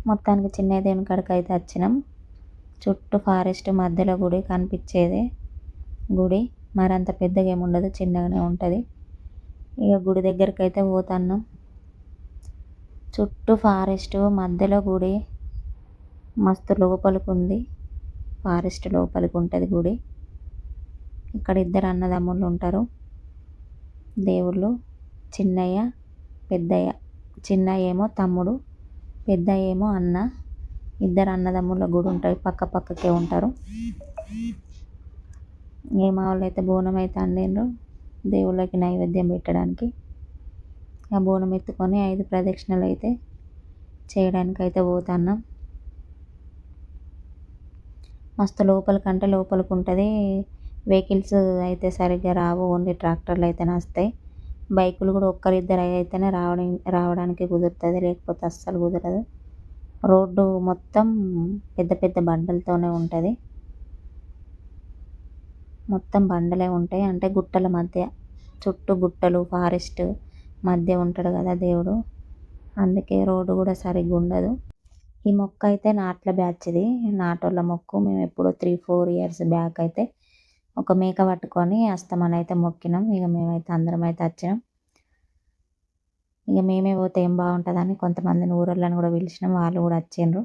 మొత్తానికి చిన్న దేవుని కాడికి అయితే వచ్చినాం. చుట్టూ ఫారెస్ట్ మధ్యలో గుడి కనిపించేది. గుడి మరంత పెద్దగా ఏమి ఉండదు, చిన్నగానే ఉంటుంది. ఇక గుడి దగ్గరికి అయితే పోతున్నాం. చుట్టూ ఫారెస్ట్ మధ్యలో గుడి మస్తు లోపలికి ఉంది. ఫారెస్ట్ లోపలికి ఉంటుంది గుడి. ఇక్కడ ఇద్దరు అన్నదమ్ముళ్ళు ఉంటారు దేవుళ్ళు, చిన్నయ్య పెద్దయ్య. చిన్నయ్య ఏమో తమ్ముడు, పెద్దయ్య ఏమో అన్న. ఇద్దరు అన్నదమ్ముళ్ళ గుడి ఉంటుంది, పక్క పక్కకే ఉంటారు. మా వాళ్ళు అయితే బోనం అయితే అందిండ్రు దేవుళ్ళకి నైవేద్యం పెట్టడానికి. ఆ బోనం ఎత్తుకొని 5 ప్రదక్షిణలు అయితే చేయడానికి అయితే పోతున్నాం. మస్తు లోపలికంటే లోపలికి ఉంటుంది. వెహికల్స్ అయితే సరిగ్గా రావు, ఓన్లీ ట్రాక్టర్లు అయితేనే వస్తాయి. బైకులు కూడా ఒక్కరిద్దరు అయితేనే రావడానికి కుదురుతుంది, లేకపోతే అస్సలు కుదరదు. రోడ్డు మొత్తం పెద్ద పెద్ద బండలతోనే ఉంటుంది. మొత్తం బండలే ఉంటాయి, అంటే గుట్టల మధ్య, చుట్టూ గుట్టలు ఫారెస్ట్ మధ్య ఉంటాడు కదా దేవుడు, అందుకే రోడ్డు కూడా సరిగ్గా ఉండదు. ఈ మొక్క అయితే నాట్ల బ్యాచ్ది, నాటోళ్ళ మొక్కు. మేము ఎప్పుడో 3-4 ఇయర్స్ బ్యాక్ అయితే ఒక మేక పట్టుకొని అస్తమని అయితే మొక్కినాం. ఇక మేమైతే అందరం అయితే వచ్చినాం. ఇక మేమే పోతే ఏం బాగుంటుందని కొంతమందిని ఊరోళ్ళని కూడా పిలిచినాం, వాళ్ళు కూడా వచ్చిండ్రు.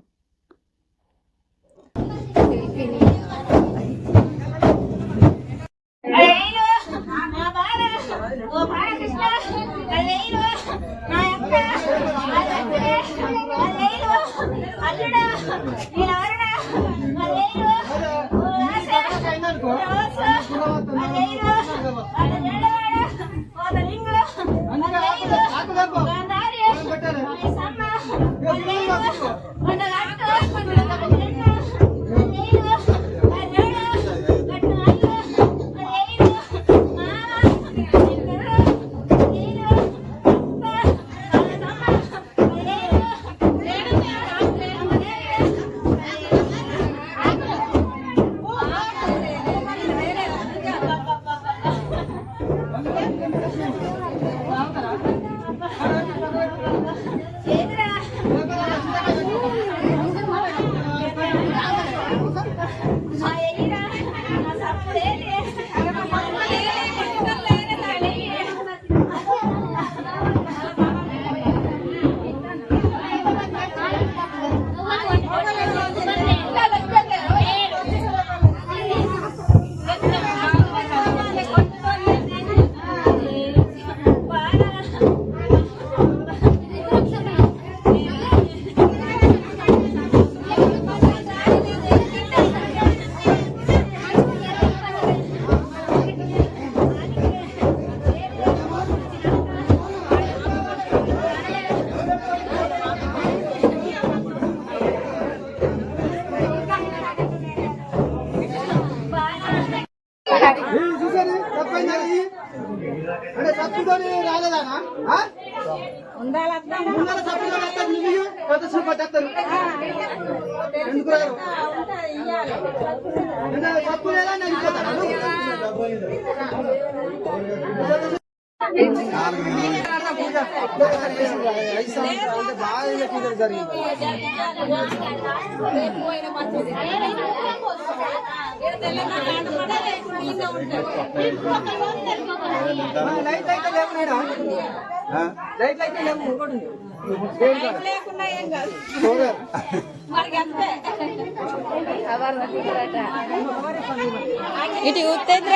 ఇటు ఉత్తేంద్ర,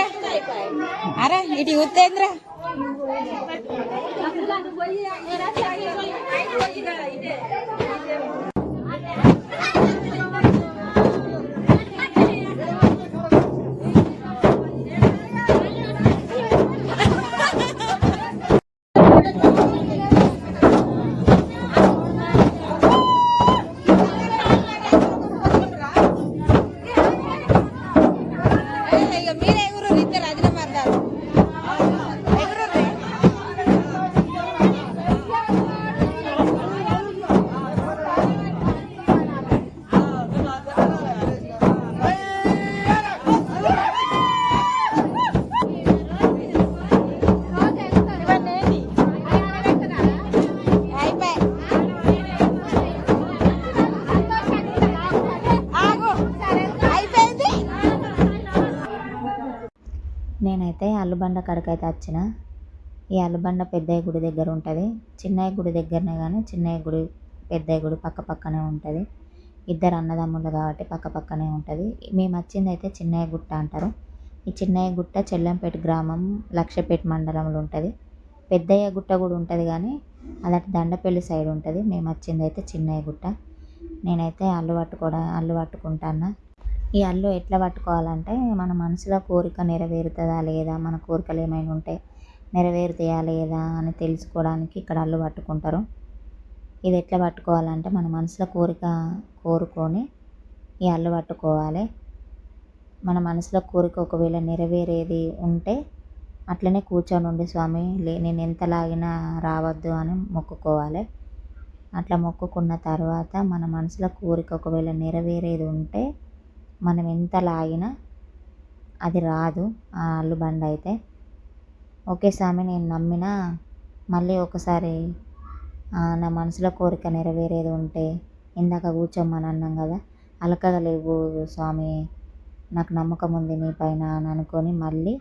అరే ఇటు ఉత్తేంద్ర. అల్లుబండ కాడికైతే వచ్చిన. ఈ అల్లుబండ పెద్దయ్య గుడి దగ్గర ఉంటుంది. చిన్నయ్య గుడి దగ్గరనే కానీ చిన్నయ్య గుడి పెద్దయ్య గుడి పక్క పక్కనే ఉంటుంది. ఇద్దరు అన్నదమ్ములు కాబట్టి పక్క పక్కనే ఉంటుంది. మేము వచ్చింది అయితే చిన్నయ్య గుట్ట అంటారు. ఈ చిన్నయ్య గుట్ట చెల్లంపేట గ్రామం లక్షపేట మండలంలో ఉంటుంది. పెద్దయ్య గుట్ట కూడా ఉంటుంది కానీ అదటి దండపల్లి సైడ్ ఉంటుంది. మేము వచ్చింది అయితే చిన్నయ్య గుట్ట. నేనైతే అల్లు పట్టుకుంటాను. ఈ అల్లు ఎట్లా పట్టుకోవాలంటే మన మనసులో కోరిక నెరవేరుతుందా లేదా, మన కోరికలు ఏమైనా ఉంటే నెరవేరుతాయా లేదా అని తెలుసుకోవడానికి ఇక్కడ అల్లు పట్టుకుంటారు. ఇది ఎట్లా పట్టుకోవాలంటే మన మనసులో కోరిక కోరుకొని ఈ అల్లు పట్టుకోవాలి. మన మనసులో కోరిక ఒకవేళ నెరవేరేది ఉంటే అట్లనే కూర్చొని ఉండి స్వామి నేను ఎంత లాగినా రావద్దు అని మొక్కుకోవాలి. అట్లా మొక్కుకున్న తర్వాత మన మనసులో కోరిక ఒకవేళ నెరవేరేది ఉంటే మనం ఎంత లాగినా అది రాదు ఆ అల్లుబండ అయితే. ఓకే స్వామి నేను నమ్మినా మళ్ళీ ఒకసారి నా మనసులో కోరిక నెరవేరేది ఉంటే ఇందాక కూర్చోమని అన్నాం కదా, అలకగా లేవు స్వామి నాకు నమ్మకం ఉంది నీ పైన అని అనుకొని మళ్ళీ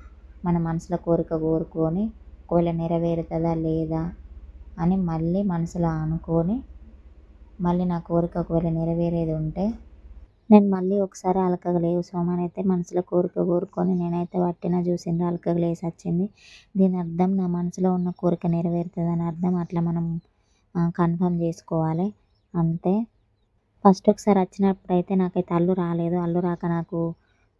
మన మనసులో కోరిక కోరుకొని ఒకవేళ నెరవేరుతుందా లేదా అని మళ్ళీ మనసులో అనుకొని మళ్ళీ నా కోరిక ఒకవేళ నెరవేరేది ఉంటే నేను మళ్ళీ ఒకసారి అలకగా లేవు స్వామి అని అయితే మనసులో కోరిక కోరుకొని నేనైతే పట్టిన చూసిండ్రు అలకగా లేసి వచ్చింది. దీని అర్థం నా మనసులో ఉన్న కోరిక నెరవేరుతుంది అని అర్థం. అట్లా మనం కన్ఫర్మ్ చేసుకోవాలి అంతే. ఫస్ట్ ఒకసారి వచ్చినప్పుడు అయితే నాకైతే అల్లు రాలేదు. అల్లు రాక నాకు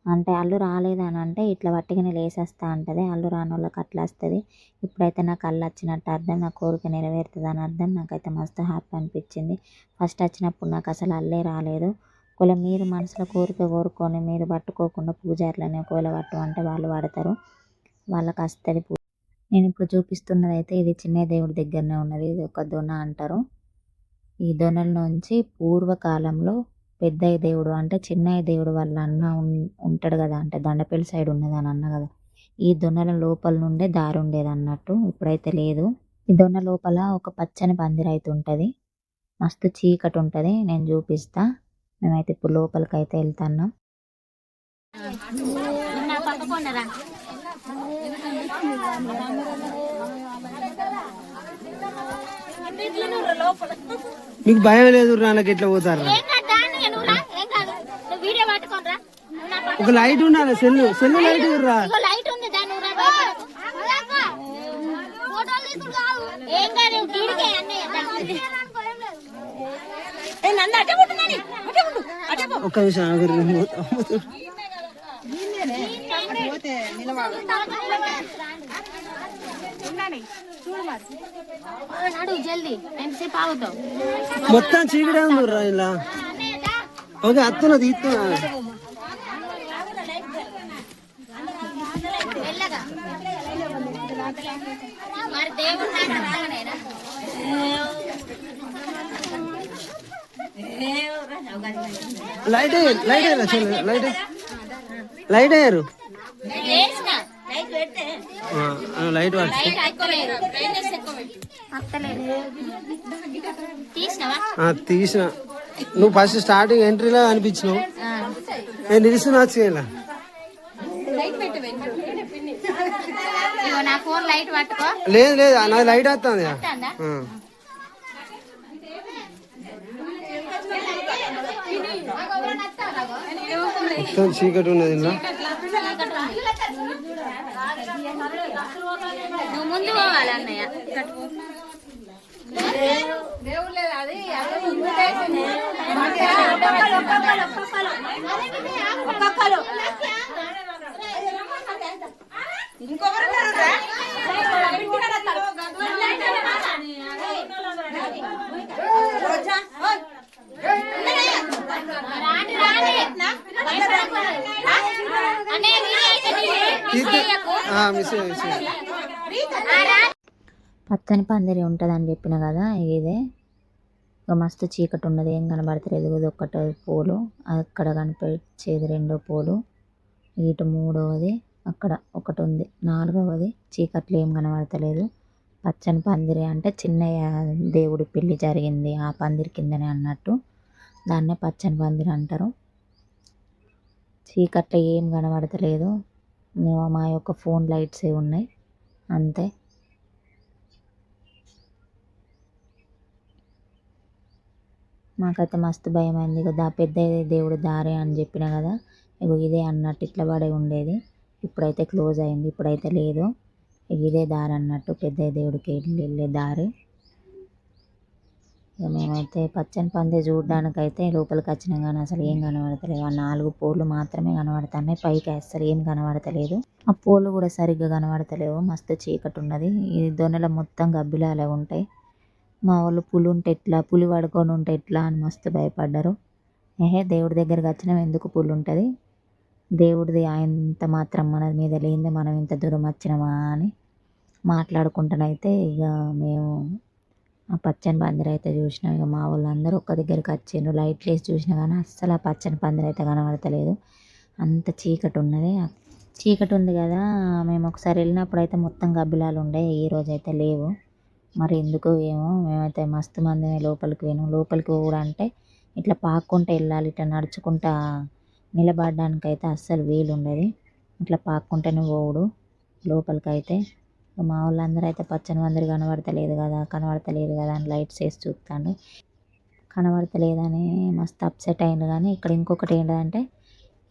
అంటే అల్లు రాలేదు అని అంటే ఇట్లా వట్టిగానే లేసేస్తా అంటది. అల్లు రాని వాళ్ళకి అట్లా వస్తుంది. ఇప్పుడైతే నాకు అల్లు వచ్చినట్టు అర్థం, నా కోరిక నెరవేరుతుంది అని అర్థం. నాకైతే మస్తు హ్యాపీ అనిపించింది. ఫస్ట్ వచ్చినప్పుడు నాకు అసలు అల్లే రాలేదు. ఒకవేళ మీరు మనసులో కోరిక కోరుకొని మీరు పట్టుకోకుండా పూజారులని ఒకవేళ పట్టమంటే వాళ్ళు పడతారు, వాళ్ళకి వస్తుంది. నేను ఇప్పుడు చూపిస్తున్నది అయితే ఇది చిన్న దేవుడి దగ్గరనే ఉన్నది. ఇది ఒక దొన అంటారు. ఈ దొనల నుంచి పూర్వకాలంలో పెద్దయ్య దేవుడు అంటే చిన్నయ్య దేవుడు వాళ్ళ అన్న ఉంటాడు కదా, అంటే దండపల్లి సైడ్ ఉన్నది అని అన్న కదా, ఈ దొనల లోపల నుండే దారి ఉండేది అన్నట్టు. ఇప్పుడైతే లేదు. ఈ దొన లోపల ఒక పచ్చని పందిరి అయితే ఉంటుంది. మస్తు చీకటి ఉంటుంది. నేను చూపిస్తా. మేమైతే ఇప్పుడు లోపలికి అయితే వెళ్తున్నాం. మీకు భయం లేదు నాకు ఎట్లా పోతారు? ఒక లైట్ ఉండాలి, సెల్ లైట్ రా. ఒక్క నిమిషం మొత్తం చీకటే ఉంది రా ఇలా. ఓకే అత్తున్నా తీస్తున్నా. లైట్ లైట్ అయ్యారు లైట్ తీసిన. నువ్వు ఫస్ట్ స్టార్టింగ్ ఎంట్రీలో అనిపించినావు, నేను నిలుస్తున్నా వచ్చేయాల. లేదు లేదు నాది లైట్ వస్తుంది. మొత్తం చీకటి ఉన్నది ఇలా. ముందు పోవాలన్నయ్య. పచ్చని పందిరి ఉంటుంది అని చెప్పిన కదా, ఇదే ఇక మస్తు చీకటి ఉన్నది, ఏం కనబడతలేదు. ఇది ఒకటో పూలు, అక్కడ కనిపించేది రెండో పూలు, ఇటు మూడవది, అక్కడ ఒకటి ఉంది నాలుగవది. చీకట్లో ఏం కనబడతలేదు. పచ్చని పందిరి అంటే చిన్నయ్య దేవుడి పెళ్ళి జరిగింది ఆ పందిరి కిందనే అన్నట్టు, దాన్నే పచ్చని పందిరి అంటారు. చీకట్లో ఏం కనబడతలేదు, మా యొక్క ఫోన్ లైట్సే ఉన్నాయి అంతే. మాకైతే మస్తు భయమైంది. ఇక పెద్ద దేవుడు దారి అని చెప్పిన కదా, ఇగో ఇదే అన్నట్టు ఇట్లా పడే ఉండేది. ఇప్పుడైతే క్లోజ్ అయింది, ఇప్పుడైతే లేదు. ఇక ఇదే దారి అన్నట్టు పెద్ద దేవుడికి వెళ్ళే దారి. ఇక మేమైతే పచ్చని పంది చూడడానికైతే లోపలికి వచ్చినాం కానీ అసలు ఏం కనబడతలేదు. ఆ 4 పోళ్ళు మాత్రమే కనబడుతున్నాయి, పైకి అసలు ఏం కనబడతలేదు. ఆ పోళ్ళు కూడా సరిగ్గా కనబడతలేవు, మస్తు చీకటి ఉన్నది. ఈ దొన్నెల మొత్తం గబ్బిలాలే ఉంటాయి. మా వాళ్ళు పులి ఉంటే ఎట్లా, పులి పడుకొని ఉంటే ఎట్లా అని మస్తు భయపడ్డారు. దేవుడి దగ్గరికి వచ్చినాం, ఎందుకు పులి ఉంటుంది, దేవుడిది ఆయనంత మాత్రం మన మీద లేనిదే మనం ఇంత దూరం వచ్చినామా అని మాట్లాడుకుంటానైతే ఇక మేము ఆ పచ్చని పందిరి అయితే చూసినాం. ఇక మా వాళ్ళందరూ ఒక్క దగ్గరికి వచ్చిండ్రు, లైట్లు వేసి చూసినా కానీ అస్సలు ఆ పచ్చని పందిరి అయితే కనబడతలేదు, అంత చీకటి ఉన్నది. చీకటి ఉంది కదా, మేము ఒకసారి వెళ్ళినప్పుడు అయితే మొత్తం గబ్బిలాలు ఉండే, ఈ రోజు అయితే లేవు. మరి ఎందుకు ఏమో, మేమైతే మస్తు మంది లోపలికి పోయినాం. లోపలికి కూడా అంటే ఇట్లా పాక్కుంటూ వెళ్ళాలి, ఇట్లా నడుచుకుంటా నిలబడడానికైతే అస్సలు వీలు ఉండదు, ఇట్లా పాక్కుంటేనే పోవుడు లోపలికి అయితే. మా వాళ్ళందరూ అయితే పచ్చని మందిరి కనబడతలేదు కదా అని లైట్స్ వేసి చూస్తాను, కనబడతలేదని మస్తు అప్సెట్ అయింది. కానీ ఇక్కడ ఇంకొకటి ఏంటంటే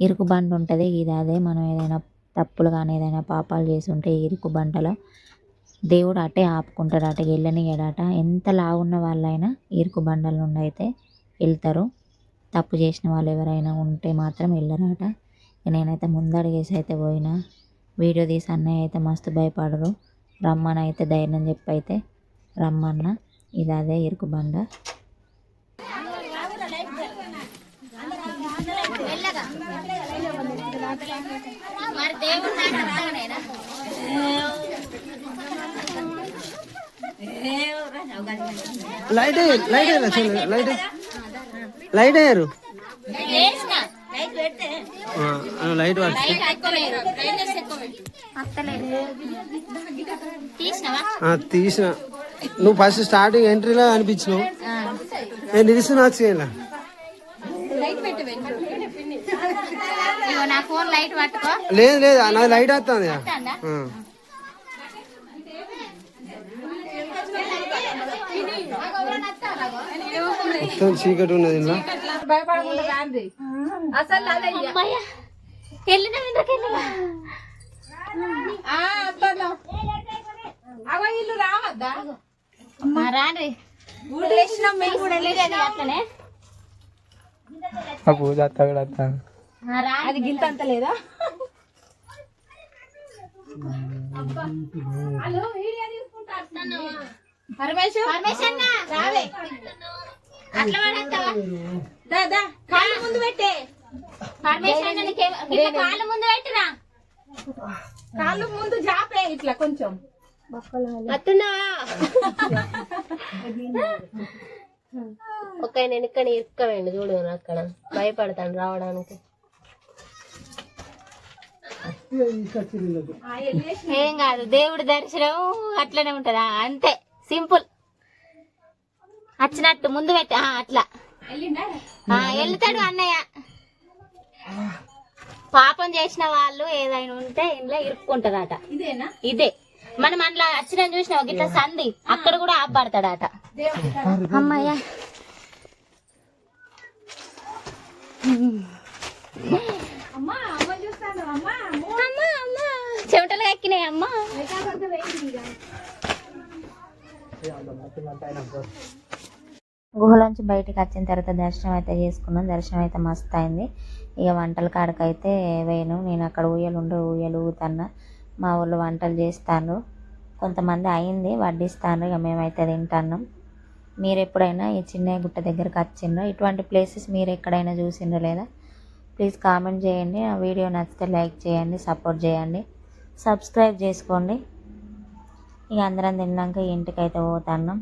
ఇరుకు బండ ఉంటుంది, ఇది అదే మనం ఏదైనా తప్పులు కానీ ఏదైనా పాపాలు చేసి ఉంటే ఇరుకు బండలో దేవుడు అటే ఆపుకుంటాడు, అటు వెళ్ళనియడట. ఎంత లావున్న వాళ్ళైనా ఇరుకు బండల నుండి అయితే వెళ్తారు, తప్పు చేసిన వాళ్ళు ఎవరైనా ఉంటే మాత్రం వెళ్ళరాట. నేనైతే ముందడిగేసి అయితే పోయినా, వీడియో తీసి అన్నయ్య అయితే మస్తు భయపడరు, రమ్మని అయితే ధైర్యం చెప్పి అయితే రమ్మన్న. ఇది అదే ఇరుకు బండ. లైట్ అయ్యారు లైట్ తీసిన. నువ్వు ఫస్ట్ స్టార్టింగ్ ఎంట్రీలో అనిపించినావు, నేను నిలుస్తున్నా వచ్చేలా. లేదు లేదు నాది లైట్ వస్తుంది, మొత్తం చీకటి ఉన్నది ఇలా. అది గింతంత లేదా కాళ్ళు ముందు పెట్టే, కాళ్ళు ముందు పెట్టిరా, కాళ్ళు ముందు జాపే ఇట్లా కొంచెం ఒక నేను ఇక్కడ ఇరుక్కవేండి చూడు, అక్కడ భయపడతాను రావడానికి. ఏం కాదు, దేవుడి దర్శనం అట్లనే ఉంటదా, అంతే సింపుల్. వచ్చినట్టు ముందు పెట్టి అట్లా వెళ్తాడు అన్నయ్య. పాపం చేసిన వాళ్ళు ఏదైనా ఉంటే ఇంట్లో ఇరుక్కుంటారట. ఇదే మనం అందులో వచ్చిన చూసిన ఇట్లా సంధి అక్కడ కూడా ఆపడతాడట. అమ్మయ్య చెమటలు ఎక్కినాయి అమ్మా. గుహలోంచి బయటకు వచ్చిన తర్వాత దర్శనం అయితే చేసుకున్నాం. దర్శనం అయితే మస్తు అయింది. ఇక వంటల కాడకైతే వేయను, నేను అక్కడ ఊయలు ఊగుతున్నా. మా వాళ్ళు వంటలు చేస్తాను, కొంతమంది అయింది వడ్డిస్తాను, ఇక మేమైతే తింటున్నాం. మీరు ఎప్పుడైనా ఈ చిన్న గుట్ట దగ్గరకు వచ్చిండ్రో, ఇటువంటి ప్లేసెస్ మీరు ఎక్కడైనా చూసిండ్రో లేదా ప్లీజ్ కామెంట్ చేయండి. ఆ వీడియో నచ్చితే లైక్ చేయండి, సపోర్ట్ చేయండి, సబ్స్క్రైబ్ చేసుకోండి. ఇక అందరం తిన్నాక ఇంటికైతే పోతున్నాం.